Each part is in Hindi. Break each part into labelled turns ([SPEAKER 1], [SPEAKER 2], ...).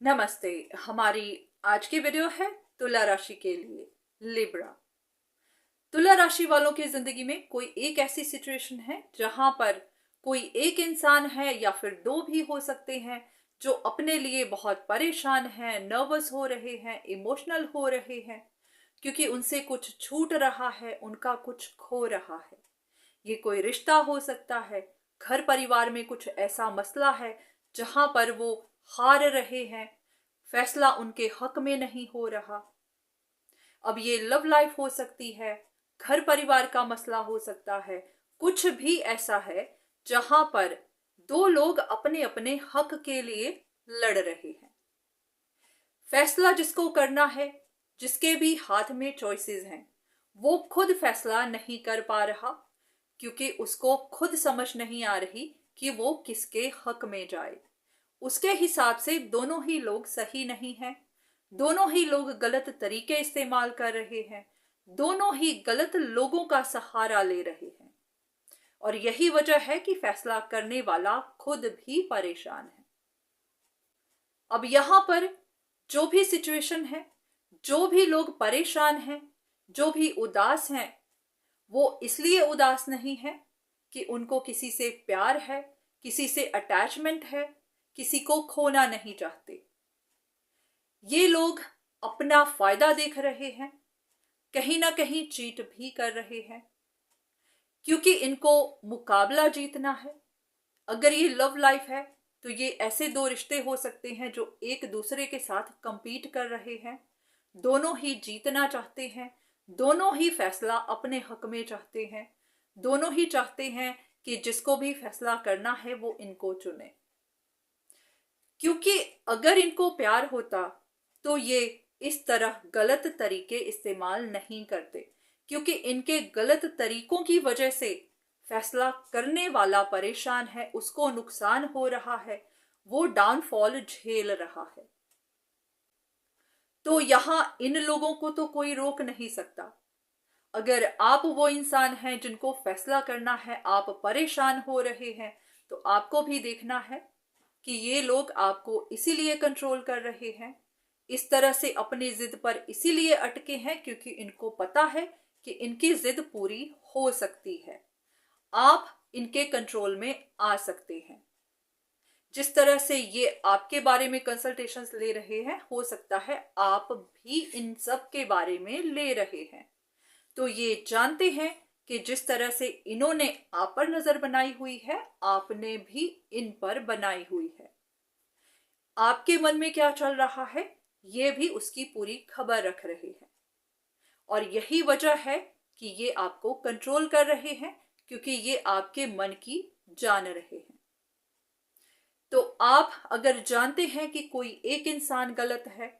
[SPEAKER 1] नमस्ते। हमारी आज की वीडियो है तुला राशि के लिए, लिब्रा। तुला राशि वालों की जिंदगी में कोई एक ऐसी सिचुएशन है जहां पर कोई एक इंसान है या फिर दो भी हो सकते हैं जो अपने लिए बहुत परेशान हैं, नर्वस हो रहे हैं, इमोशनल हो रहे हैं क्योंकि उनसे कुछ छूट रहा है, उनका कुछ खो रहा है। ये कोई रिश्ता हो सकता है, घर परिवार में कुछ ऐसा मसला है जहां पर वो हार रहे हैं, फैसला उनके हक में नहीं हो रहा। अब ये लव लाइफ हो सकती है, घर परिवार का मसला हो सकता है, कुछ भी ऐसा है जहां पर दो लोग अपने अपने हक के लिए लड़ रहे हैं। फैसला जिसको करना है, जिसके भी हाथ में चॉइसेस हैं, वो खुद फैसला नहीं कर पा रहा क्योंकि उसको खुद समझ नहीं आ रही कि वो किसके हक में जाए। उसके हिसाब से दोनों ही लोग सही नहीं हैं, दोनों ही लोग गलत तरीके इस्तेमाल कर रहे हैं, दोनों ही गलत लोगों का सहारा ले रहे हैं और यही वजह है कि फैसला करने वाला खुद भी परेशान है। अब यहां पर जो भी सिचुएशन है, जो भी लोग परेशान हैं, जो भी उदास हैं, वो इसलिए उदास नहीं है कि उनको किसी से प्यार है, किसी से अटैचमेंट है, किसी को खोना नहीं चाहते। ये लोग अपना फायदा देख रहे हैं, कहीं ना कहीं चीट भी कर रहे हैं क्योंकि इनको मुकाबला जीतना है। अगर ये लव लाइफ है तो ये ऐसे दो रिश्ते हो सकते हैं जो एक दूसरे के साथ compete कर रहे हैं, दोनों ही जीतना चाहते हैं, दोनों ही फैसला अपने हक में चाहते हैं, दोनों ही चाहते हैं कि जिसको भी फैसला करना है वो इनको चुने। क्योंकि अगर इनको प्यार होता तो ये इस तरह गलत तरीके इस्तेमाल नहीं करते, क्योंकि इनके गलत तरीकों की वजह से फैसला करने वाला परेशान है, उसको नुकसान हो रहा है, वो डाउनफॉल झेल रहा है। तो यहां इन लोगों को तो कोई रोक नहीं सकता। अगर आप वो इंसान हैं जिनको फैसला करना है, आप परेशान हो रहे हैं, तो आपको भी देखना है कि ये लोग आपको इसीलिए कंट्रोल कर रहे हैं, इस तरह से अपनी जिद पर इसीलिए अटके हैं क्योंकि इनको पता है कि इनकी जिद पूरी हो सकती है, आप इनके कंट्रोल में आ सकते हैं। जिस तरह से ये आपके बारे में कंसल्टेशंस ले रहे हैं, हो सकता है आप भी इन सब के बारे में ले रहे हैं। तो ये जानते हैं कि जिस तरह से इन्होंने आप पर नजर बनाई हुई है, आपने भी इन पर बनाई हुई है। आपके मन में क्या चल रहा है ये भी उसकी पूरी खबर रख रहे हैं और यही वजह है कि ये आपको कंट्रोल कर रहे हैं, क्योंकि ये आपके मन की जान रहे हैं। तो आप अगर जानते हैं कि कोई एक इंसान गलत है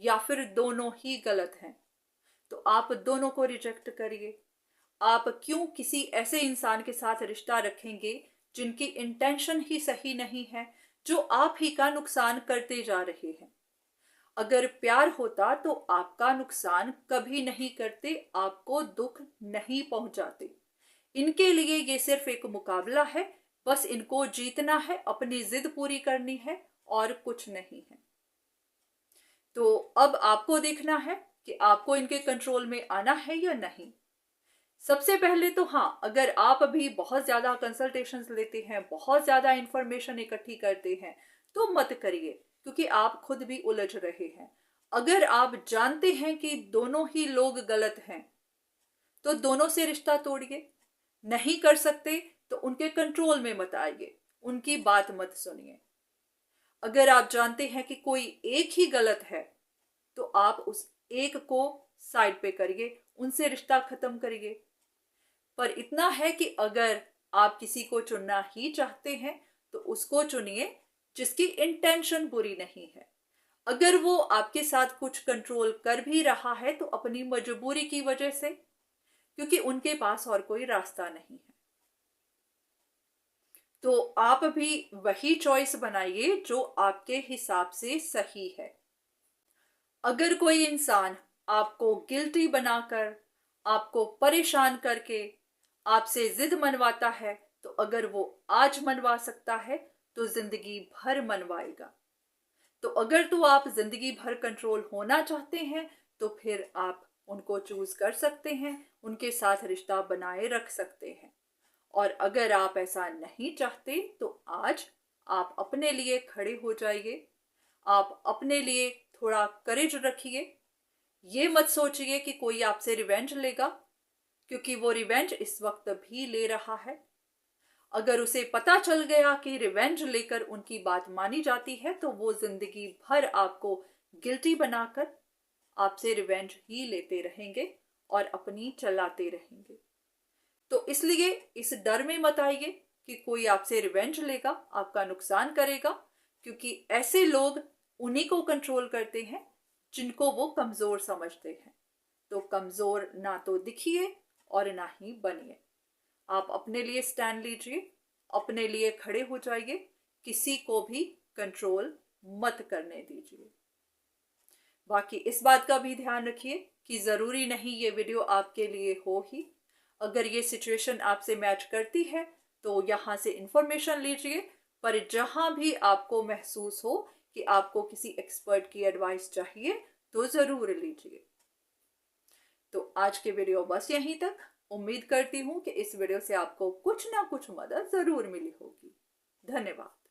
[SPEAKER 1] या फिर दोनों ही गलत हैं, तो आप दोनों को रिजेक्ट करिए। आप क्यों किसी ऐसे इंसान के साथ रिश्ता रखेंगे जिनकी इंटेंशन ही सही नहीं है, जो आप ही का नुकसान करते जा रहे हैं। अगर प्यार होता तो आपका नुकसान कभी नहीं करते, आपको दुख नहीं पहुंचाते। इनके लिए ये सिर्फ एक मुकाबला है, बस इनको जीतना है, अपनी जिद पूरी करनी है और कुछ नहीं है। तो अब आपको देखना है कि आपको इनके कंट्रोल में आना है या नहीं। सबसे पहले तो हाँ, अगर आप अभी बहुत ज्यादा कंसल्टेशंस लेते हैं, बहुत ज्यादा इंफॉर्मेशन इकट्ठी करते हैं, तो मत करिए क्योंकि आप खुद भी उलझ रहे हैं। अगर आप जानते हैं कि दोनों ही लोग गलत हैं, तो दोनों से रिश्ता तोड़िए। नहीं कर सकते तो उनके कंट्रोल में मत आइए, उनकी बात मत सुनिए। अगर आप जानते हैं कि कोई एक ही गलत है, तो आप उस एक को साइड पे करिए, उनसे रिश्ता खत्म करिए। पर इतना है कि अगर आप किसी को चुनना ही चाहते हैं तो उसको चुनिए जिसकी इंटेंशन बुरी नहीं है। अगर वो आपके साथ कुछ कंट्रोल कर भी रहा है तो अपनी मजबूरी की वजह से, क्योंकि उनके पास और कोई रास्ता नहीं है। तो आप भी वही चॉइस बनाइए जो आपके हिसाब से सही है। अगर कोई इंसान आपको गिल्टी बनाकर, आपको परेशान करके आपसे जिद मनवाता है, तो अगर वो आज मनवा सकता है तो जिंदगी भर मनवाएगा। तो अगर तो आप जिंदगी भर कंट्रोल होना चाहते हैं तो फिर आप उनको चूज कर सकते हैं, उनके साथ रिश्ता बनाए रख सकते हैं। और अगर आप ऐसा नहीं चाहते तो आज आप अपने लिए खड़े हो जाइए, आप अपने लिए थोड़ा करेज रखिए। ये मत सोचिए कि कोई आपसे रिवेंज लेगा, क्योंकि वो रिवेंज इस वक्त भी ले रहा है। अगर उसे पता चल गया कि रिवेंज लेकर उनकी बात मानी जाती है तो वो जिंदगी भर आपको गिल्टी बनाकर आपसे रिवेंज ही लेते रहेंगे और अपनी चलाते रहेंगे। तो इसलिए इस डर में मत आइए कि कोई आपसे रिवेंज लेगा, आपका नुकसान करेगा, क्योंकि ऐसे लोग उन्हीं को कंट्रोल करते हैं जिनको वो कमजोर समझते हैं। तो कमजोर ना तो दिखिए और ना ही बनिए। आप अपने लिए स्टैंड लीजिए, अपने लिए खड़े हो जाइए, किसी को भी कंट्रोल मत करने दीजिए। बाकी इस बात का भी ध्यान रखिए कि जरूरी नहीं ये वीडियो आपके लिए हो ही। अगर ये सिचुएशन आपसे मैच करती है तो यहाँ से इंफॉर्मेशन लीजिए, पर जहां भी आपको महसूस हो कि आपको किसी एक्सपर्ट की एडवाइस चाहिए तो जरूर लीजिए। तो आज के वीडियो बस यहीं तक। उम्मीद करती हूँ कि इस वीडियो से आपको कुछ ना कुछ मदद जरूर मिली होगी। धन्यवाद।